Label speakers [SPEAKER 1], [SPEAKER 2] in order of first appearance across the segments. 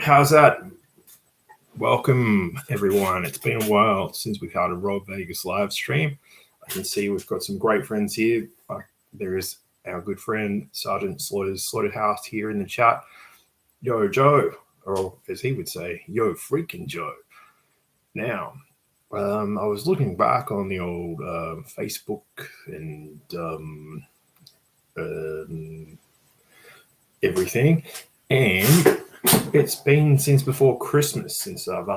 [SPEAKER 1] How's that? Welcome, everyone. It's been a while since we've had a Rob Vegas live stream. I can see we've got some great friends here. There is our good friend Sergeant Slaughter's Slaughterhouse here in the chat. Yo, Joe, or as he would say, yo, freaking Joe. Now, I was looking back on the old Facebook and everything, and it's been since before Christmas since I've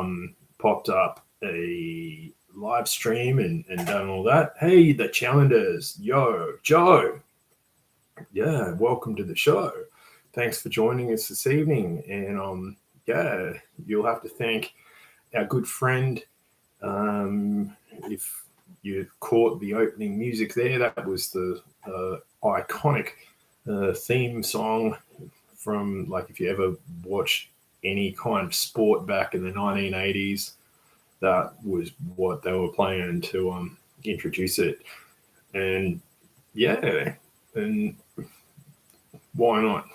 [SPEAKER 1] popped up a live stream and done all that. Hey, the Challengers, yo, Joe. Yeah, welcome to the show. Thanks for joining us this evening. And yeah, you'll have to thank our good friend. If you caught the opening music there, that was the iconic theme song from, like, if you ever watched any kind of sport back in the 1980s, that was what they were playing to introduce it. And yeah, and why not?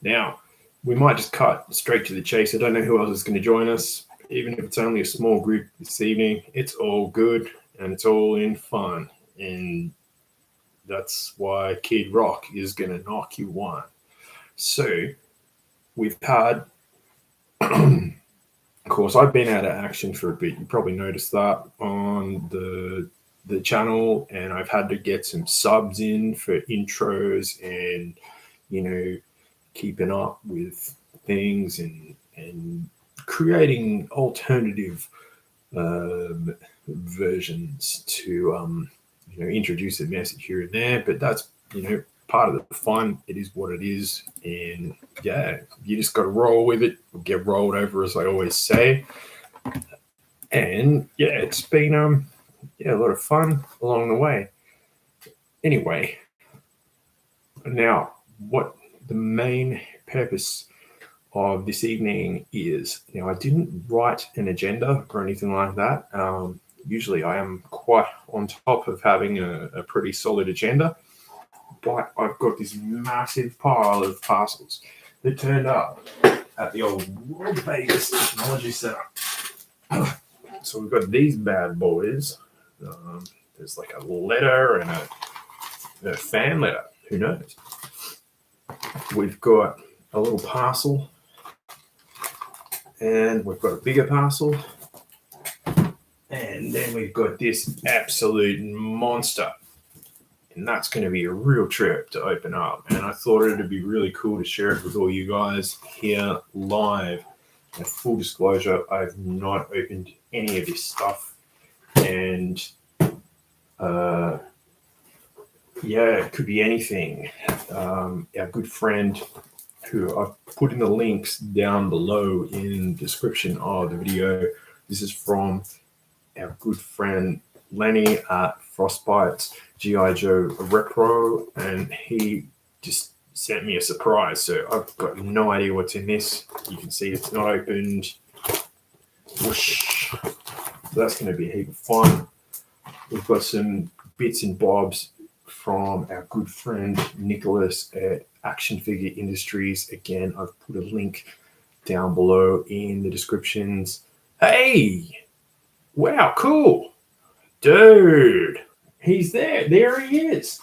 [SPEAKER 1] Now, we might just cut straight to the chase. I don't know who else is going to join us. Even if it's only a small group this evening, it's all good and it's all in fun. And that's why Kid Rock is going to knock you one. So we've had, of course, I've been out of action for a bit. You probably noticed that on the channel, and I've had to get some subs in for intros and, you know, keeping up with things and creating alternative versions to, you know, introduce a message here and there. But that's, you know, part of the fun. It is what it is. And yeah, you just got to roll with it, or get rolled over, as I always say. And yeah, it's been a lot of fun along the way. Anyway, now what the main purpose of this evening is, now I didn't write an agenda or anything like that. Usually I am quite on top of having a pretty solid agenda, but I've got this massive pile of parcels that turned up at the old Rob Vegas Technology Center. So we've got these bad boys. There's like a letter and a fan letter. Who knows? We've got a little parcel, and we've got a bigger parcel, and then we've got this absolute monster. And that's going to be a real trip to open up. And I thought it'd be really cool to share it with all you guys here live. And full disclosure, I've not opened any of this stuff. And yeah, it could be anything. Our good friend, who I've put in the links down below in the description of the video. This is from our good friend Leeny at Frostbites, GiJoe Repro, and he just sent me a surprise. So I've got no idea what's in this. You can see it's not opened. Whoosh. So that's going to be a heap of fun. We've got some bits and bobs from our good friend Nicholas at Action Figure Industries. Again, I've put a link down below in the descriptions. Hey! Wow, cool! Dude! He's there. There he is.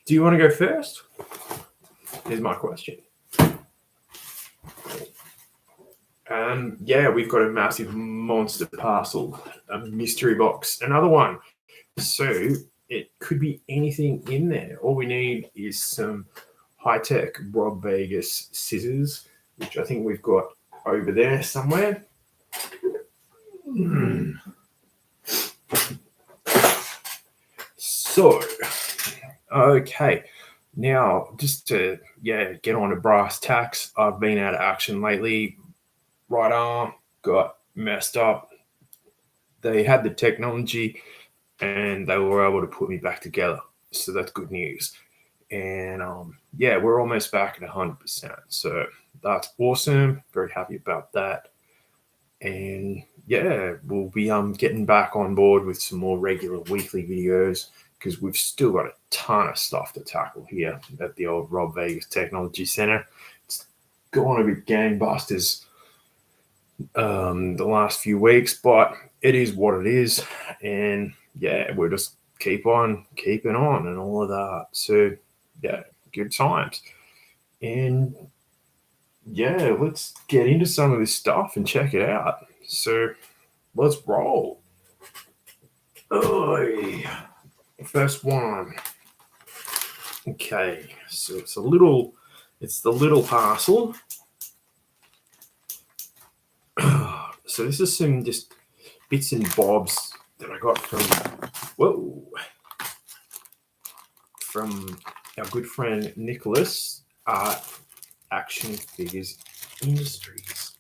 [SPEAKER 1] Do you want to go first? Here's my question. Yeah, we've got a massive monster parcel, a mystery box, another one. So it could be anything in there. All we need is some high-tech Rob Vegas scissors, which I think we've got over there somewhere. So, okay. Now, just to get on to brass tacks, I've been out of action lately. Right arm got messed up. They had the technology and they were able to put me back together. So that's good news. And yeah, we're almost back at 100%. So that's awesome. Very happy about that. And yeah, we'll be getting back on board with some more regular weekly videos because we've still got a ton of stuff to tackle here at the old Rob Vegas Technology Center. It's gone a bit gangbusters the last few weeks, but it is what it is. And yeah, we'll just keep on keeping on and all of that. So yeah, good times. And yeah, let's get into some of this stuff and check it out. So let's roll. Oh, first one. Okay, so it's the little parcel. So this is some just bits and bobs that I got from our good friend Nicholas at Action Figures Industries.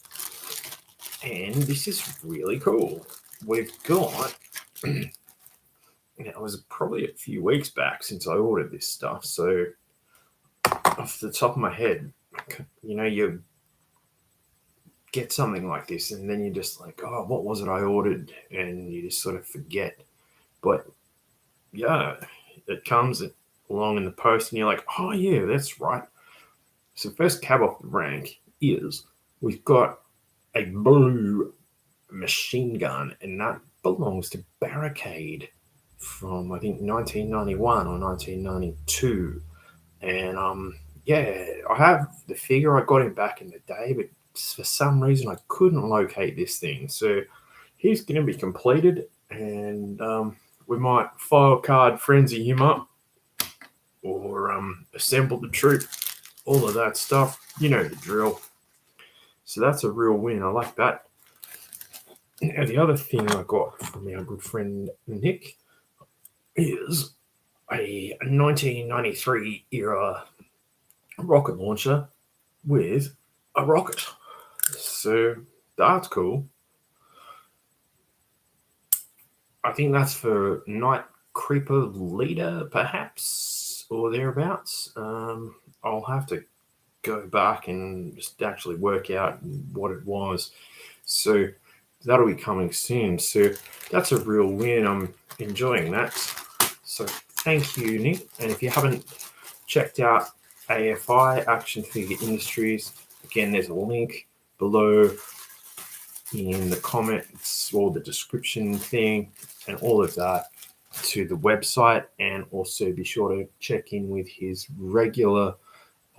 [SPEAKER 1] And this is really cool. We've got, it was probably a few weeks back since I ordered this stuff. So off the top of my head, you get something like this and then you're just like, oh, what was it I ordered? And you just sort of forget. But yeah, it comes along in the post and you're like, oh yeah, that's right. So first cab off the rank is we've got a blue machine gun, and that belongs to Barricade from I think 1991 or 1992. And I have the figure. I got him back in the day, but for some reason I couldn't locate this thing. So he's going to be completed, and we might file card frenzy him up or assemble the troop, all of that stuff. You know the drill. So that's a real win. I like that. Now, the other thing I got from our good friend Nick is a 1993 era rocket launcher with a rocket. So that's cool. I think that's for Night Creeper Leader, perhaps, or thereabouts. I'll have to go back and just actually work out what it was. So that'll be coming soon. So that's a real win. I'm enjoying that. So thank you, Nick. And if you haven't checked out AFI, Action Figure Industries, again, there's a link below in the comments or the description thing and all of that to the website. And also be sure to check in with his regular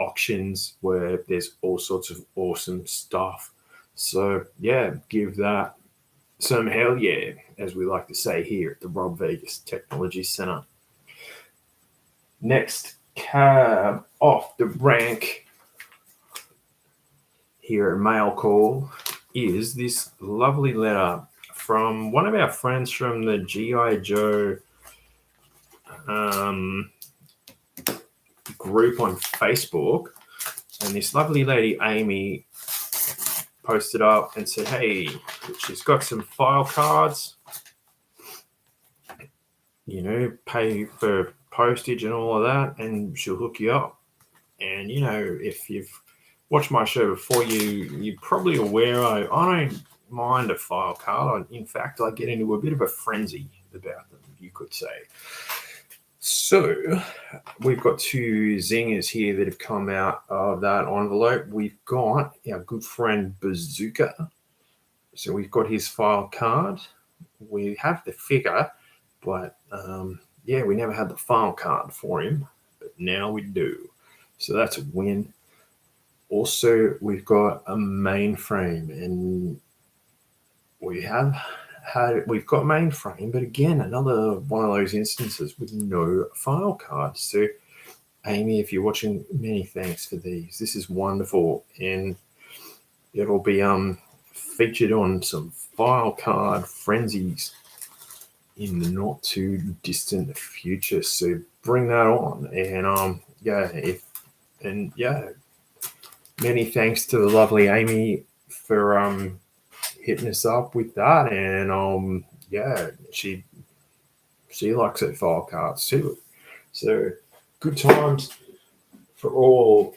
[SPEAKER 1] auctions where there's all sorts of awesome stuff. So yeah, give that some hell yeah, as we like to say here at the Rob Vegas Technology Center. Next cab off the rank here at Mail Call is this lovely letter from one of our friends from the GiJoe group on Facebook. And this lovely lady, Amy, posted up and said, hey, she's got some file cards, pay for postage and all of that, and she'll hook you up. And, if you've watched my show before, you're probably aware I don't mind a file card. In fact, I get into a bit of a frenzy about them, you could say. So we've got two zingers here that have come out of that envelope. We've got our good friend Bazooka. So we've got his file card. We have the figure, but we never had the file card for him, but now we do. So that's a win. Also, we've got a mainframe, and we've got mainframe, but again, another one of those instances with no file card. So, Amy, if you're watching, many thanks for these. This is wonderful, and it'll be featured on some file card frenzies in the not too distant future. So bring that on, and many thanks to the lovely Amy for hitting us up with that. And she likes her file cards too. So good times for all,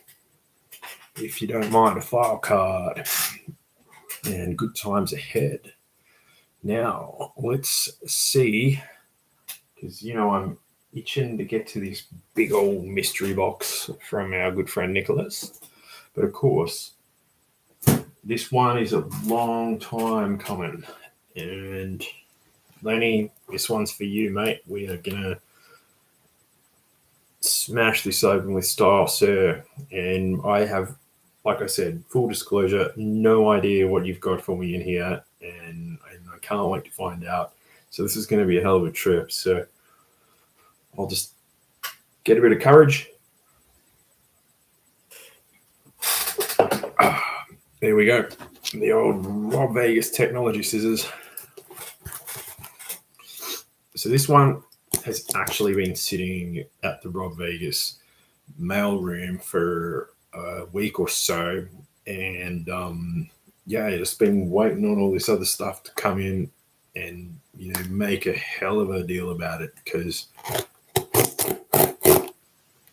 [SPEAKER 1] if you don't mind a file card, and good times ahead. Now let's see, because I'm itching to get to this big old mystery box from our good friend Nicholas. But of course, this one is a long time coming. And Lenny, this one's for you, mate. We are going to smash this open with style, sir. And I have, like I said, full disclosure, no idea what you've got for me in here. And I can't wait to find out. So this is going to be a hell of a trip. So I'll just get a bit of courage. There we go. The old Rob Vegas technology scissors. So this one has actually been sitting at the Rob Vegas mail room for a week or so. And just been waiting on all this other stuff to come in and, make a hell of a deal about it, because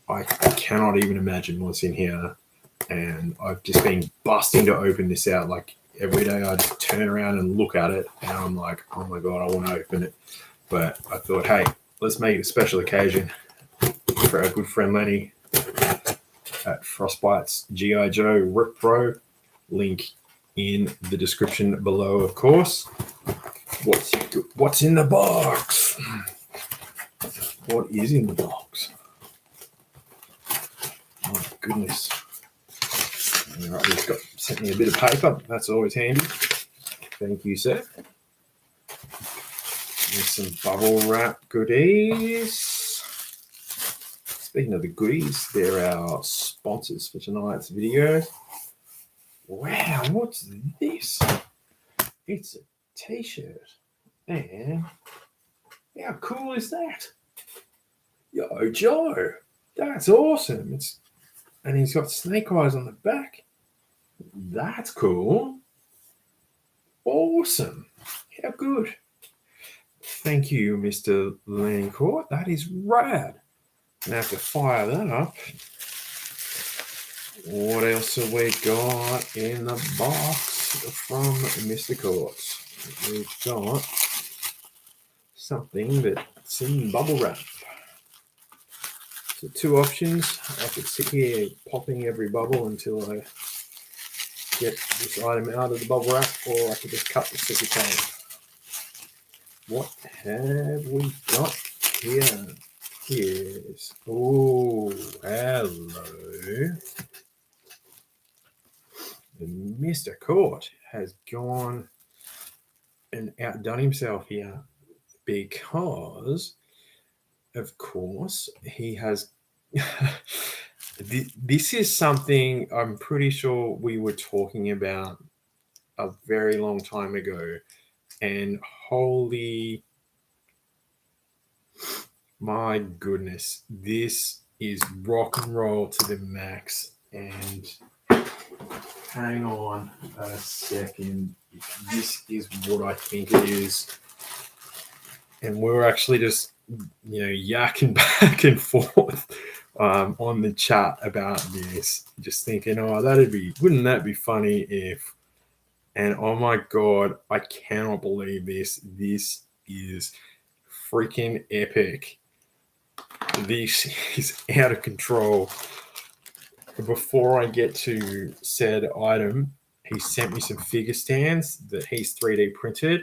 [SPEAKER 1] I cannot even imagine what's in here. And I've just been busting to open this out. Like every day I just turn around and look at it and I'm like, oh my God, I want to open it. But I thought, hey, let's make it a special occasion for our good friend Leeny at Frostbites GiJoe Repro. Link in the description below, of course. What's in the box? What is in the box? Oh, goodness. All right, he's sent me a bit of paper. That's always handy. Thank you, sir. There's some bubble wrap goodies. Speaking of the goodies, they're our sponsors for tonight's video. Wow, what's this? It's a t-shirt. Man, how cool is that? Yo, Joe, that's awesome. And he's got snake eyes on the back. That's cool. Awesome. How good. Thank you, Mr. Lancourt. That is rad. I'm going to have to fire that up. What else have we got in the box from Mr. Courts? We've got something that's in bubble wrap. So two options. I could sit here popping every bubble until I get this item out of the bubble wrap, or I could just cut the sticky tape. What have we got here? Yes. Oh, hello. Mr. Court has gone and outdone himself here, because, of course, he has... This is something I'm pretty sure we were talking about a very long time ago. And holy... my goodness, this is rock and roll to the max. And hang on a second. This is what I think it is. And we were actually just, yakking back and forth on the chat about this. Just thinking, wouldn't that be funny if... And oh my God, I cannot believe this. This is freaking epic. This is out of control. Before I get to said item, he sent me some figure stands that he's 3D printed.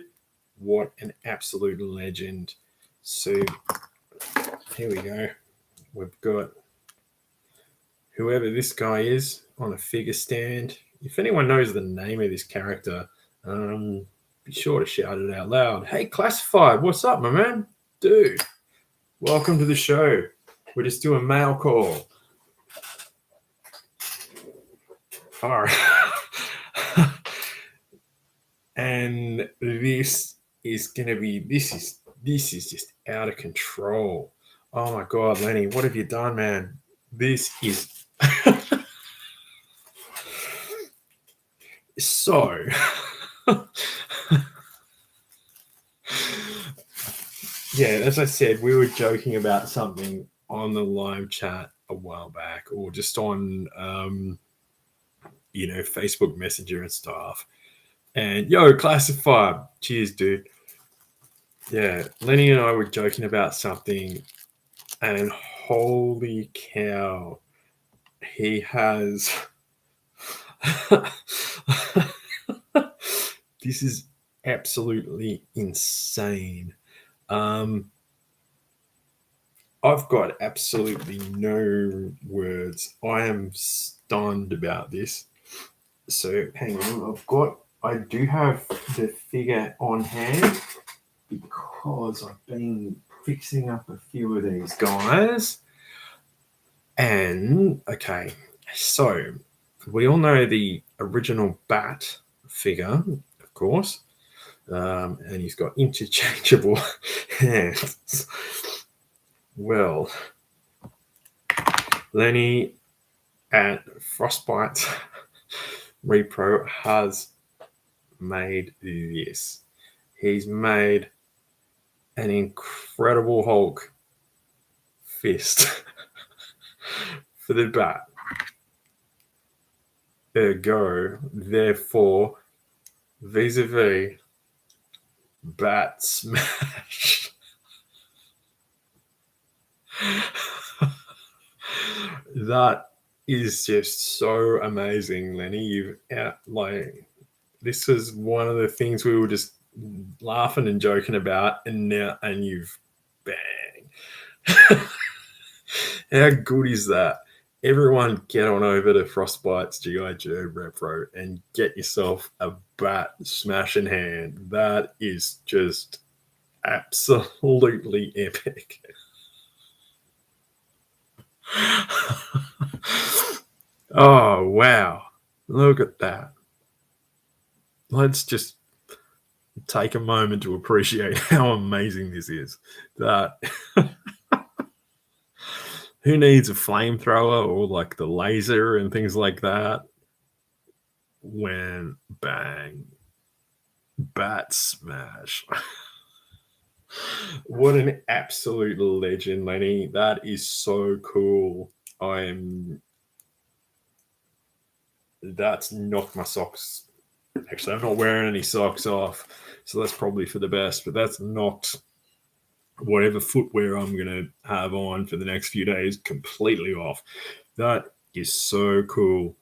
[SPEAKER 1] What an absolute legend. So here we go. We've got whoever this guy is on a figure stand. If anyone knows the name of this character, be sure to shout it out loud. Hey, Classified, what's up, my man? Dude, welcome to the show. We're just doing mail call. All right. And this is just out of control. Oh my God, Lenny, what have you done, man? This is so... Yeah, as I said, we were joking about something on the live chat a while back, or just on, Facebook Messenger and stuff. And yo, Classified, cheers, dude. Yeah, Lenny and I were joking about something And holy cow, he has. This is absolutely insane. I've got absolutely no words. I am stunned about this. So hang on, I do have the figure on hand because I've been fixing up a few of these guys. And okay, so we all know the original Bat figure, of course, and he's got interchangeable hands. Well, Leeny at Frostbites Repro has made this. He's made an incredible Hulk fist for the Bat. Ergo, therefore, vis-a-vis Bat Smash. That is just so amazing, Lenny. This is one of the things we were just laughing and joking about, and you've bang. How good is that? Everyone get on over to Frostbites GiJoe Repro and get yourself a Bat Smash in hand. That is just absolutely epic. Oh, wow. Look at that. Let's just take a moment to appreciate how amazing this is. That who needs a flamethrower or like the laser and things like that when bang, Bat Smash. What an absolute legend, Lenny. That is so cool. That's knocked my socks. Actually, I'm not wearing any socks off, so that's probably for the best, but that's knocked whatever footwear I'm going to have on for the next few days completely off. That is so cool.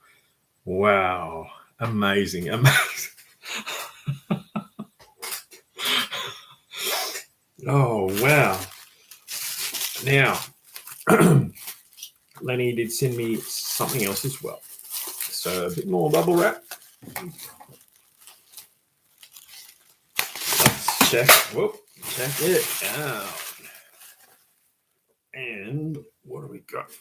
[SPEAKER 1] Wow. Amazing. Oh, wow. Now, Lenny did send me something else as well. So a bit more bubble wrap. Let's check it out. And what do we got?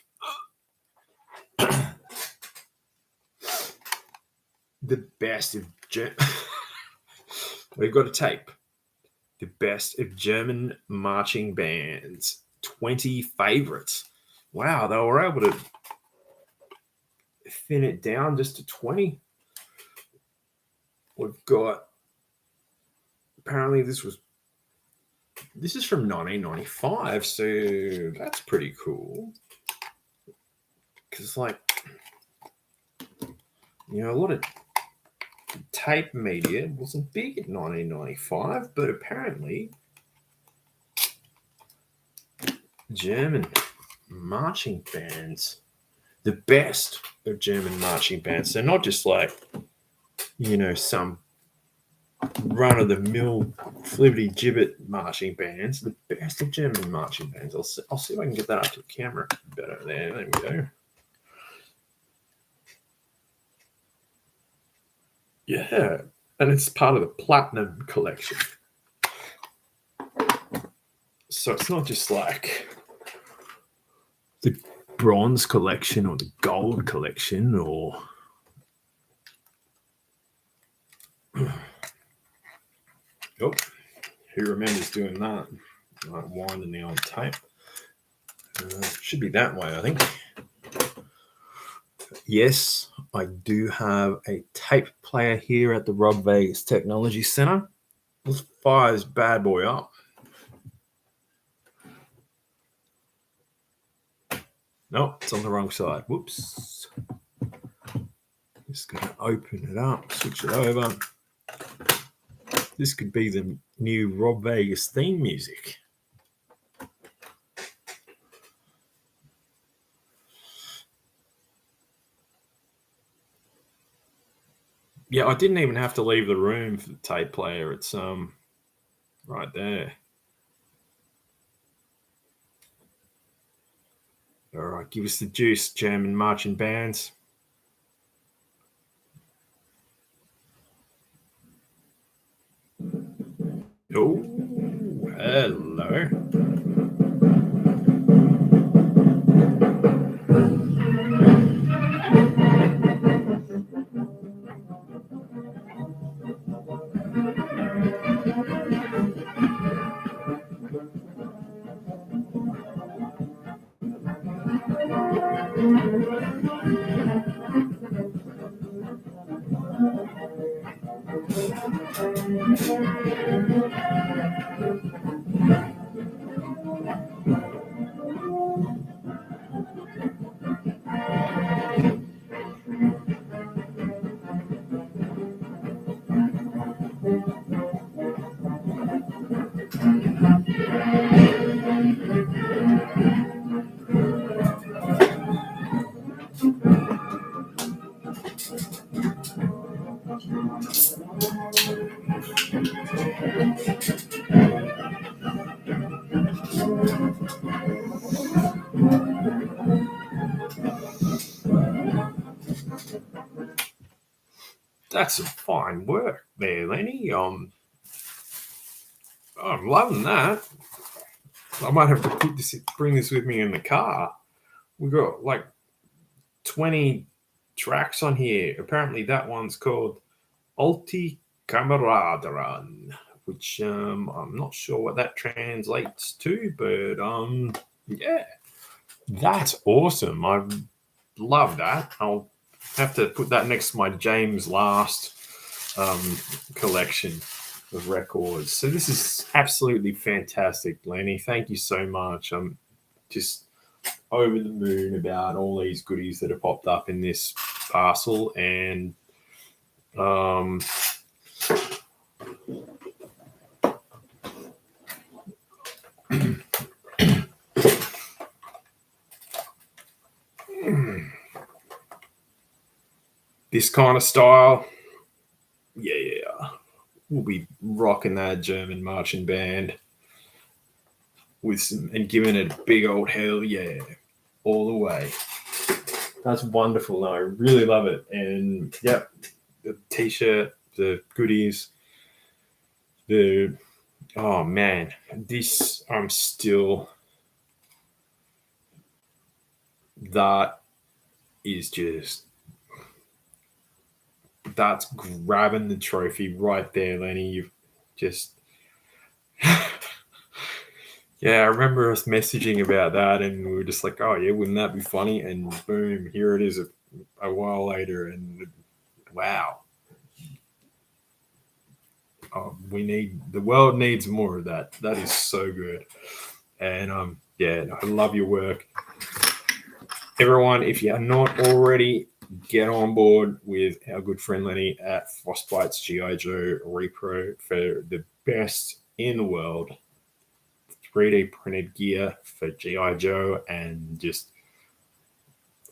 [SPEAKER 1] The best of we've got a tape. The best of German marching bands. 20 favorites. Wow, they were able to thin it down just to 20. We've got, apparently this is from 1995, so that's pretty cool. Because a lot of tape media wasn't big in 1995, but apparently German marching bands, the best of German marching bands. So not just some run-of-the-mill flibbity-gibbet marching bands, the best of German marching bands. I'll see if I can get that up to the camera better. There we go. Yeah, and it's part of the Platinum collection. So it's not just like the Bronze collection or the Gold collection or... Oh, who remembers doing that? Like winding the old tape. Should be that way, I think. Yes, I do have a tape player here at the Rob Vegas Technology Center. Let's fire this bad boy up. No, it's on the wrong side. Whoops. Just going to open it up, switch it over. This could be the new Rob Vegas theme music. Yeah, I didn't even have to leave the room for the tape player. It's right there. All right, give us the juice, German marching bands. Oh, hello. That's some fine work there, Lenny. I'm loving that. I might have to bring this with me in the car. We got like 20 tracks on here. Apparently, that one's called Alti Kameraderan, which I'm not sure what that translates to, but yeah, that's awesome. I love that. I'll have to put that next to my James Last collection of records. So this is absolutely fantastic, Lenny. Thank you so much. I'm just over the moon about all these goodies that have popped up in this parcel, and this kind of style, yeah, we'll be rocking that German marching band with some and giving it a big old hell yeah all the way. That's wonderful. No, I really love it. And yep, the t-shirt, the goodies, oh man, this I'm still, that is just, that's grabbing the trophy right there, Lenny. You've just yeah, I remember us messaging about that, and we were just like, oh yeah, wouldn't that be funny? And boom, here it is a while later, and wow. The world needs more of that. That is so good. And yeah, I love your work. Everyone, if you are not already, get on board with our good friend Lenny at Frostbites GiJoe Repro for the best in the world 3D printed gear for G.I. Joe and just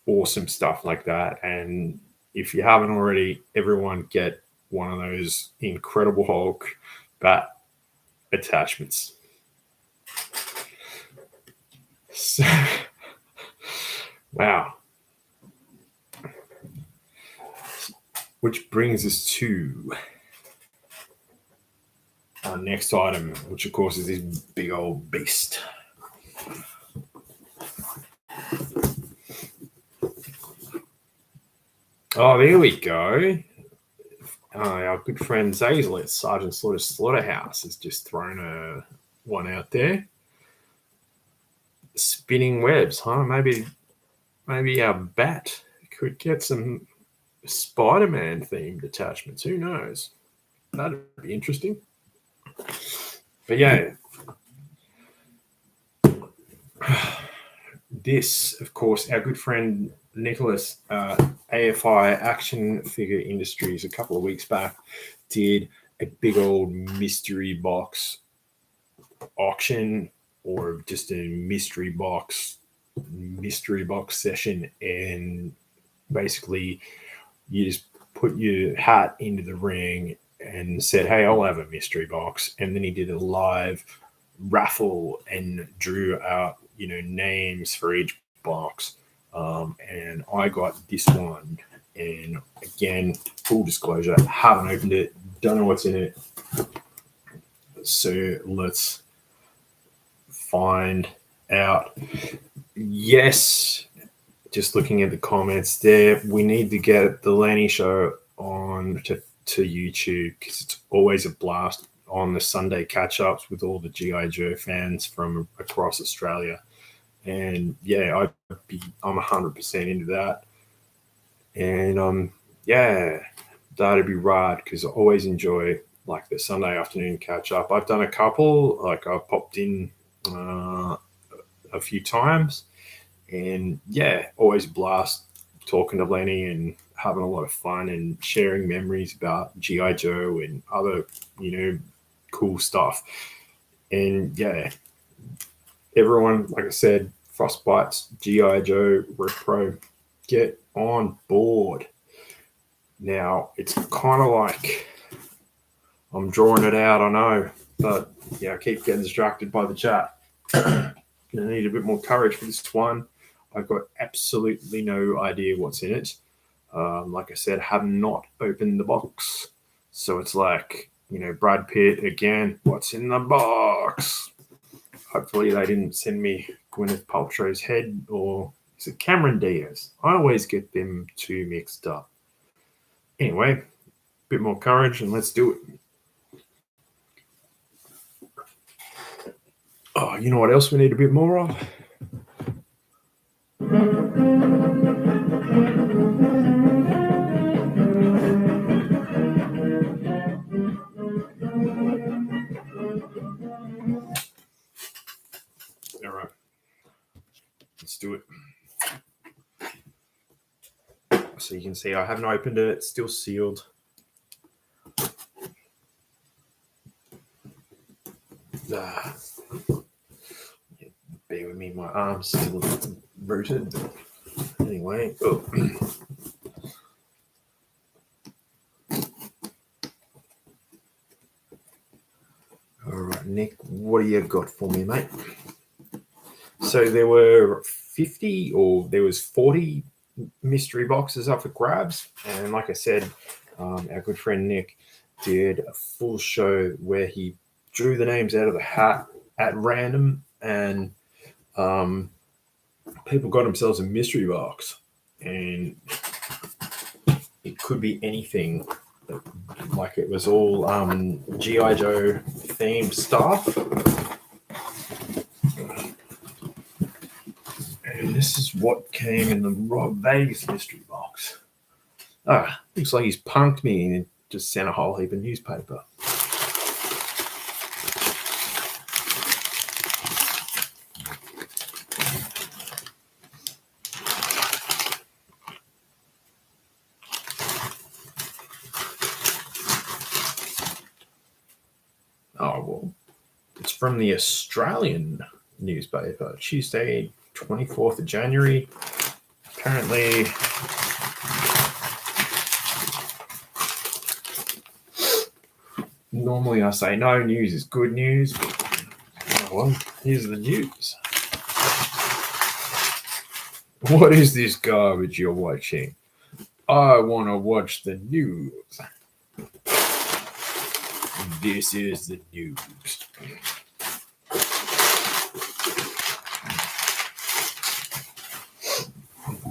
[SPEAKER 1] awesome stuff like that. And if you haven't already, everyone get one of those Incredible Hulk bat attachments. So, wow. Which brings us to our next item, which of course is this big old beast. Oh, there we go. Our good friend Zazel at Sergeant Slaughter's Slaughterhouse has just thrown one out there. Spinning webs, huh? Maybe our bat could get some Spider-Man themed attachments. Who knows? That'd be interesting. But yeah, this, of course, our good friend Nicholas, AFI Action Figure Industries, a couple of weeks back, did a big old mystery box auction, or just a mystery box session, and basically you just put your hat into the ring and said, "Hey, I'll have a mystery box." And then he did a live raffle and drew out, names for each box. And I got this one. And again, full disclosure, haven't opened it, don't know what's in it. So let's find out. Yes, just looking at the comments there, we need to get the Leeny show on to YouTube, because it's always a blast on the Sunday catch-ups with all the GiJoe fans from across Australia. And yeah, I'm 100% into that. And yeah, that'd be rad, because I always enjoy like the Sunday afternoon catch-up. I've done a couple, like I've popped in a few times, and yeah, always a blast talking to Leeny and having a lot of fun and sharing memories about GiJoe and other, cool stuff. And yeah, everyone, like I said, Frostbites, GiJoe, Repro, get on board. Now, it's kind of like I'm drawing it out, I know, but yeah, I keep getting distracted by the chat. I need a bit more courage for this one. I've got absolutely no idea what's in it. Like I said, have not opened the box. So it's like, Brad Pitt again, what's in the box? Hopefully they didn't send me Gwyneth Paltrow's head, or is it Cameron Diaz? I always get them two mixed up. Anyway, a bit more courage and let's do it. Oh, you know what else we need a bit more of? All right, let's do it. So you can see I haven't opened it, it's still sealed. Bear with me, my arm's still rooted. Anyway, All right, Nick, what do you got for me, mate? So there were 50, or there was 40 mystery boxes up for grabs, and like I said, our good friend Nick did a full show where he drew the names out of the hat at random, and people got themselves a mystery box, and it could be anything. Like it was all GiJoe themed stuff. And this is what came in the Rob Vegas mystery box. Looks like he's punked me and just sent a whole heap of newspaper. Oh, well, it's from the Australian newspaper, Tuesday, 24th of January. Apparently, normally I say no news is good news, but well, here's the news. What is this garbage you're watching? I want to watch the news. This is the news.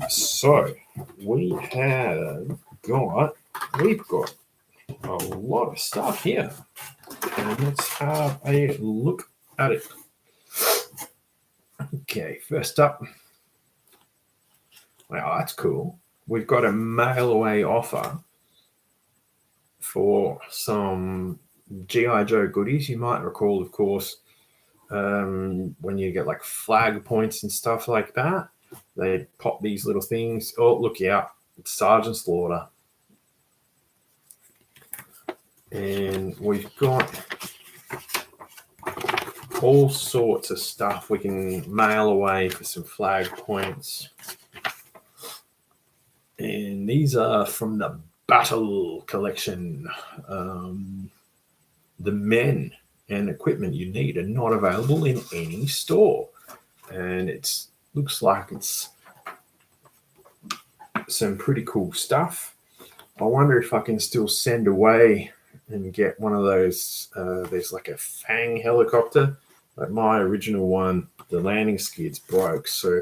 [SPEAKER 1] So we've got a lot of stuff here, and let's have a look at it. Okay, first up, wow, that's cool. We've got a mail away offer for some GiJoe goodies. You might recall, of course, when you get like flag points and stuff like that, they pop these little things. Oh, look out, it's Sergeant Slaughter. And we've got all sorts of stuff we can mail away for some flag points. And these are from the battle collection. The men and equipment you need are not available in any store. And it looks like it's some pretty cool stuff. I wonder if I can still send away and get one of those. There's like a Fang helicopter. Like my original one, the landing skids broke. So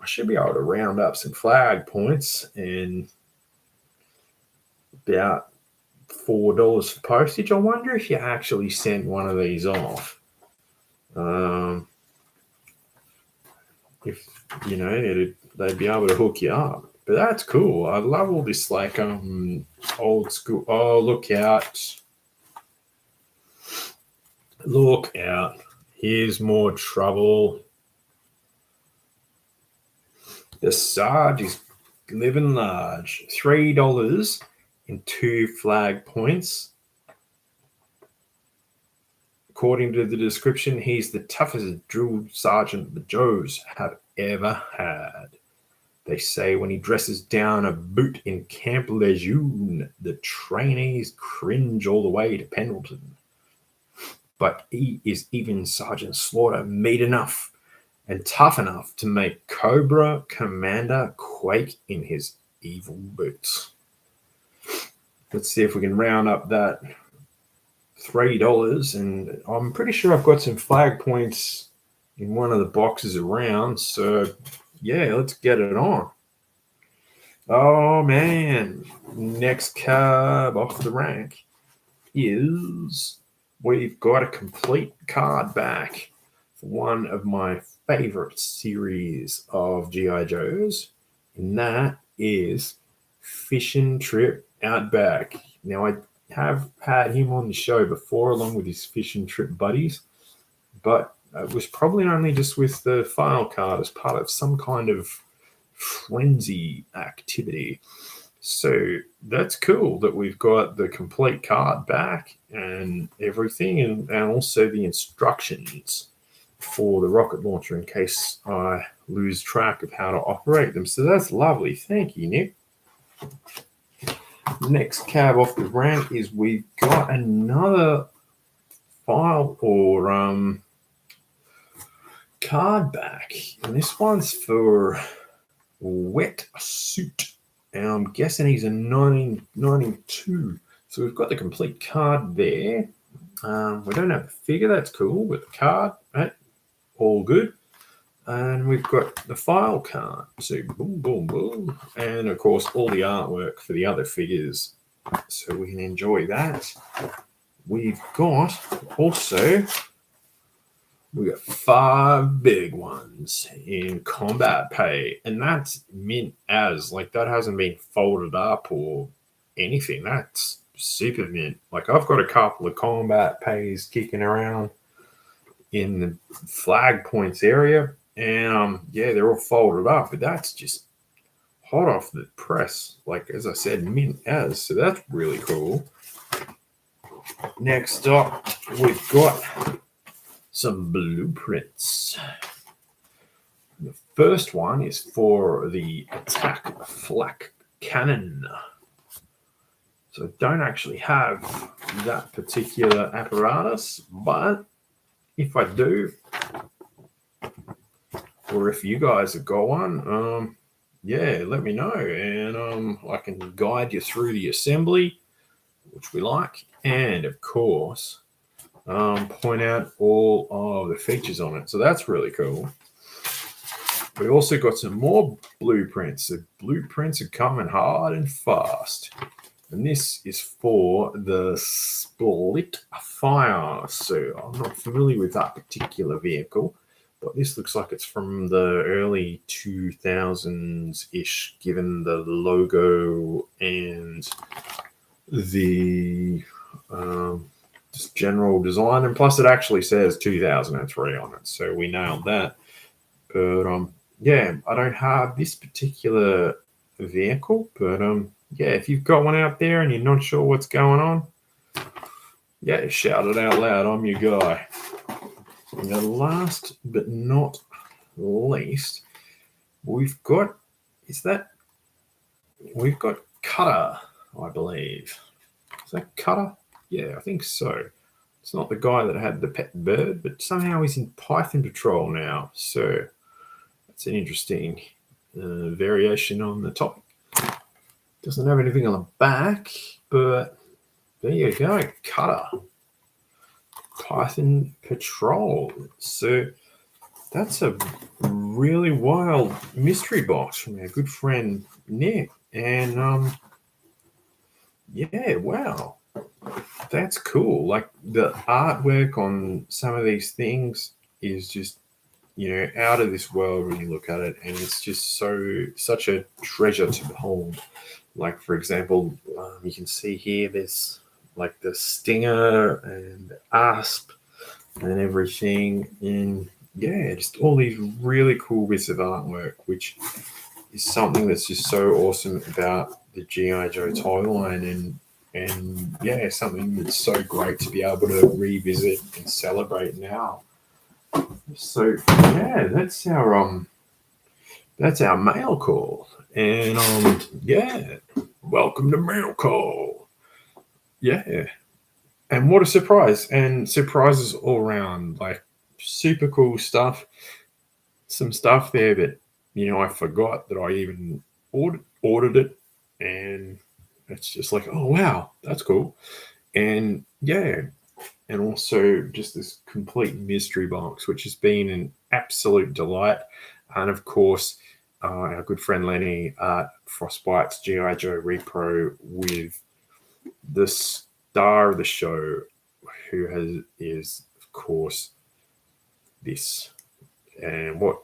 [SPEAKER 1] I should be able to round up some flag points and about $4 for postage. I wonder if you actually sent one of these off. If you know, they'd be able to hook you up. But that's cool. I love all this like old school. Oh, look out! Look out! Here's more trouble. The Sarge is living large. $3 and 2 flag points. According to the description, he's the toughest drill sergeant the Joes have ever had. They say when he dresses down a boot in Camp Lejeune, the trainees cringe all the way to Pendleton. But he is even Sergeant Slaughter meat enough and tough enough to make Cobra Commander quake in his evil boots. Let's see if we can round up that $3. And I'm pretty sure I've got some flag points in one of the boxes around. So, yeah, let's get it on. Oh, man. Next card off the rank is we've got a complete card back for one of my favorite series of G.I. Joes, and that is Fishing Trip Outback. Now, I have had him on the show before along with his fishing trip buddies, but it was probably only just with the file card as part of some kind of frenzy activity. So that's cool that we've got the complete card back and everything, and also the instructions for the rocket launcher in case I lose track of how to operate them. So that's lovely. Thank you, Nick. Next cab off the rank is we've got another file or card back, and this one's for Wet Suit. And I'm guessing he's a 1992. So we've got the complete card there. We don't have a figure, that's cool, but the card, right? All good. And we've got the file card. So boom, boom, boom. And of course, all the artwork for the other figures. So we can enjoy that. We've got also, we got 5 big ones in combat pay. And that's mint as, like that hasn't been folded up or anything. That's super mint. Like I've got a couple of combat pays kicking around in the flag points area. And yeah, they're all folded up, but that's just hot off the press. Like, as I said, mint as. So that's really cool. Next up, we've got some blueprints. The first one is for the attack flak cannon. So I don't actually have that particular apparatus, but if I do, or if you guys have got one, yeah, let me know, and I can guide you through the assembly, which we like, and of course, point out all of the features on it. So that's really cool. We also got some more blueprints. The blueprints are coming hard and fast. And this is for the Split Fire. So I'm not familiar with that particular vehicle, but this looks like it's from the early 2000s-ish, given the logo and the just general design. And plus it actually says 2003 on it. So we nailed that. But yeah, I don't have this particular vehicle, but yeah, if you've got one out there and you're not sure what's going on, yeah, shout it out loud. I'm your guy. And the last but not least, we've got Cutter. I believe. Is that Cutter? Yeah, I think so. It's not the guy that had the pet bird, but somehow he's in Python Patrol now. So that's an interesting variation on the topic. Doesn't have anything on the back, but there you go, Cutter. Python Patrol. So that's a really wild mystery box from our good friend Nick. And yeah, wow. That's cool. Like the artwork on some of these things is just, out of this world when you look at it, and it's just such a treasure to behold. Like, for example, you can see here there's like the stinger and the asp and everything, and yeah, just all these really cool bits of artwork, which is something that's just so awesome about the GiJoe toy line, and yeah, something that's so great to be able to revisit and celebrate now. So yeah, that's our mail call, and yeah, welcome to mail call. Yeah, and what a surprise, and surprises all around, like super cool stuff. Some stuff there that I forgot that I even ordered it, and it's just like, oh wow, that's cool. And yeah, and also just this complete mystery box, which has been an absolute delight. And of course, our good friend Leeny at Frostbites GiJoe Repro, with the star of the show, who is of course this. And what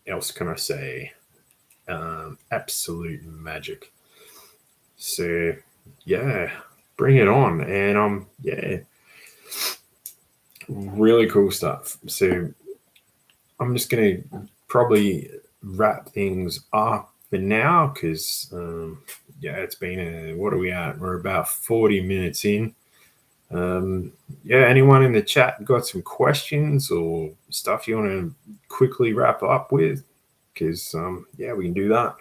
[SPEAKER 1] else can I say? Absolute magic. So yeah, bring it on. And yeah, really cool stuff. So I'm just gonna probably wrap things up for now, because yeah, it's been what are we at? We're about 40 minutes in. Yeah, anyone in the chat got some questions or stuff you want to quickly wrap up with? Because yeah, we can do that.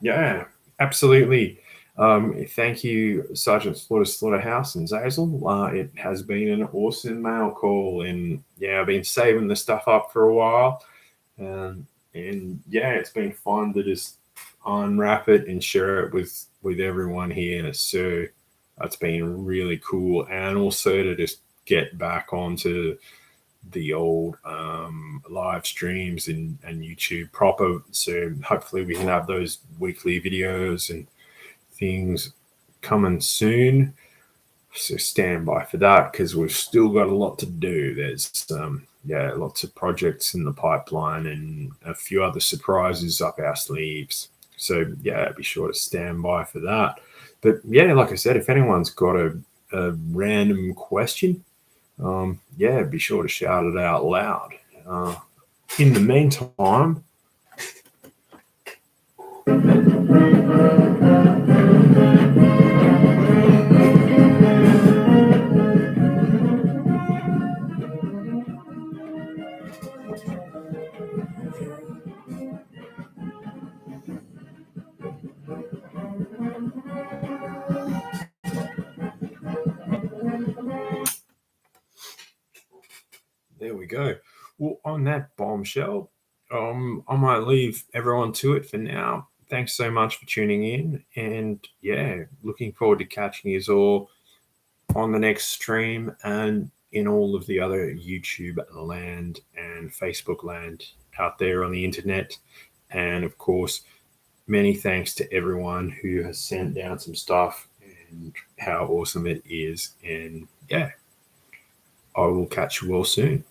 [SPEAKER 1] Yeah, absolutely. Thank you, Sergeant Slaughterhouse and Zazel. It has been an awesome mail call, and yeah, I've been saving the stuff up for a while, and yeah, it's been fun to just unwrap it and share it with everyone here. So that's been really cool, and also to just get back onto the old live streams and YouTube proper. So hopefully we can have those weekly videos and things coming soon. So stand by for that, because we've still got a lot to do. There's yeah, lots of projects in the pipeline and a few other surprises up our sleeves. So yeah, be sure to stand by for that. But yeah, like I said, if anyone's got a random question, yeah, be sure to shout it out loud. In the meantime, there we go. Well, on that bombshell, I might leave everyone to it for now. Thanks so much for tuning in, and yeah, looking forward to catching you all on the next stream and in all of the other YouTube land and Facebook land out there on the internet. And of course, many thanks to everyone who has sent down some stuff and how awesome it is. And yeah, I will catch you all soon.